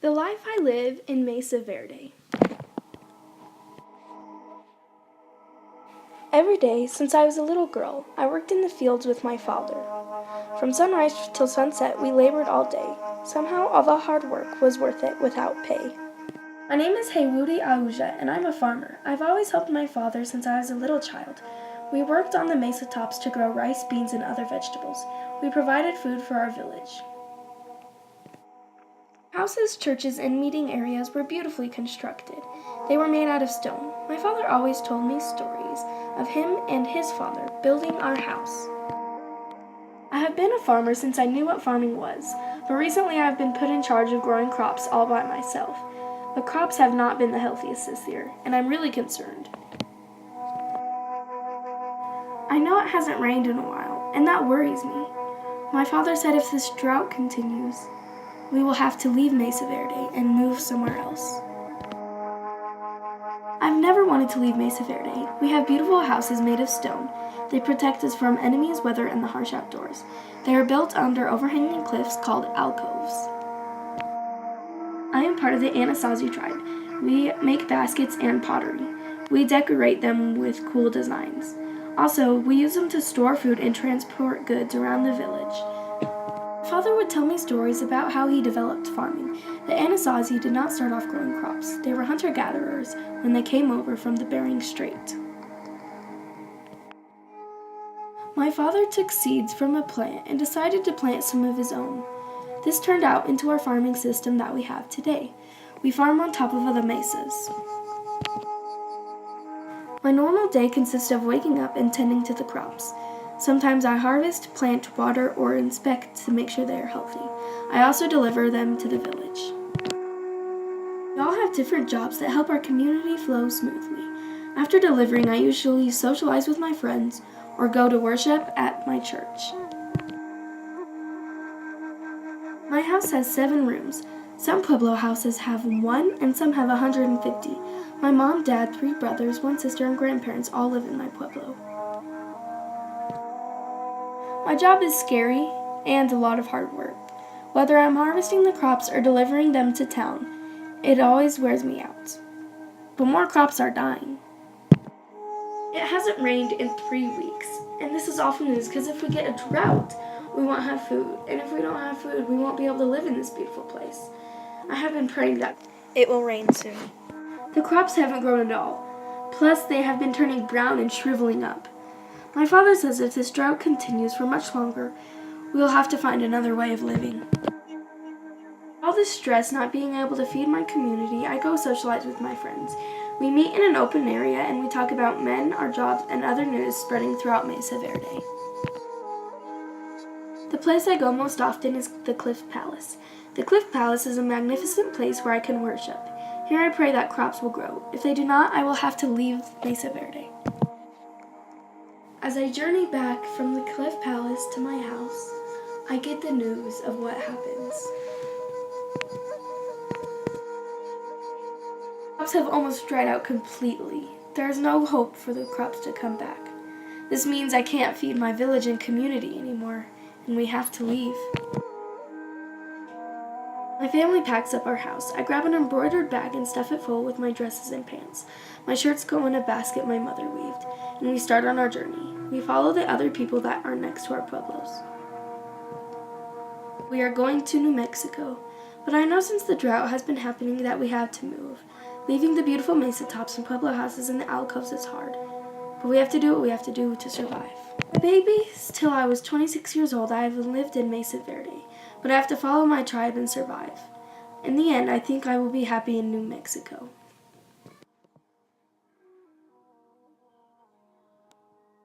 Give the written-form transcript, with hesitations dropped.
The life I live in Mesa Verde. Every day since I was a little girl, I worked in the fields with my father. From sunrise till sunset, we labored all day. Somehow, all the hard work was worth it without pay. My name is Heywoodi Auja, and I'm a farmer. I've always helped my father since I was a little child. We worked on the mesa tops to grow rice, beans, and other vegetables. We provided food for our village. Houses, churches, and meeting areas were beautifully constructed. They were made out of stone. My father always told me stories of him and his father building our house. I have been a farmer since I knew what farming was, but recently I have been put in charge of growing crops all by myself. The crops have not been the healthiest this year, and I'm really concerned. I know it hasn't rained in a while, and that worries me. My father said if this drought continues, we will have to leave Mesa Verde and move somewhere else. I've never wanted to leave Mesa Verde. We have beautiful houses made of stone. They protect us from enemies, weather, and the harsh outdoors. They are built under overhanging cliffs called alcoves. I am part of the Anasazi tribe. We make baskets and pottery. We decorate them with cool designs. Also, we use them to store food and transport goods around the village. Father would tell me stories about how he developed farming. The Anasazi did not start off growing crops. They were hunter-gatherers when they came over from the Bering Strait. My father took seeds from a plant and decided to plant some of his own. This turned out into our farming system that we have today. We farm on top of the mesas. My normal day consists of waking up and tending to the crops. Sometimes I harvest, plant, water, or inspect to make sure they are healthy. I also deliver them to the village. We all have different jobs that help our community flow smoothly. After delivering, I usually socialize with my friends or go to worship at my church. My house has 7 rooms. Some Pueblo houses have 1 and some have 150. My mom, dad, 3 brothers, 1 sister, and grandparents all live in my Pueblo. My job is scary and a lot of hard work. Whether I'm harvesting the crops or delivering them to town, it always wears me out. But more crops are dying. It hasn't rained in 3 weeks, and this is awful news because if we get a drought, we won't have food. And if we don't have food, we won't be able to live in this beautiful place. I have been praying that it will rain soon. The crops haven't grown at all. Plus, they have been turning brown and shriveling up. My father says if this drought continues for much longer, we will have to find another way of living. All this stress not being able to feed my community, I go socialize with my friends. We meet in an open area and we talk about men, our jobs, and other news spreading throughout Mesa Verde. The place I go most often is the Cliff Palace. The Cliff Palace is a magnificent place where I can worship. Here I pray that crops will grow. If they do not, I will have to leave Mesa Verde. As I journey back from the Cliff Palace to my house, I get the news of what happens. Crops have almost dried out completely. There is no hope for the crops to come back. This means I can't feed my village and community anymore, and we have to leave. My family packs up our house. I grab an embroidered bag and stuff it full with my dresses and pants. My shirts go in a basket my mother weaved, and we start on our journey. We follow the other people that are next to our pueblos. We are going to New Mexico, but I know since the drought has been happening that we have to move. Leaving the beautiful mesa tops and pueblo houses and the alcoves is hard, but we have to do what we have to do to survive. My baby, till I was 26 years old, I have lived in Mesa Verde, but I have to follow my tribe and survive. In the end, I think I will be happy in New Mexico.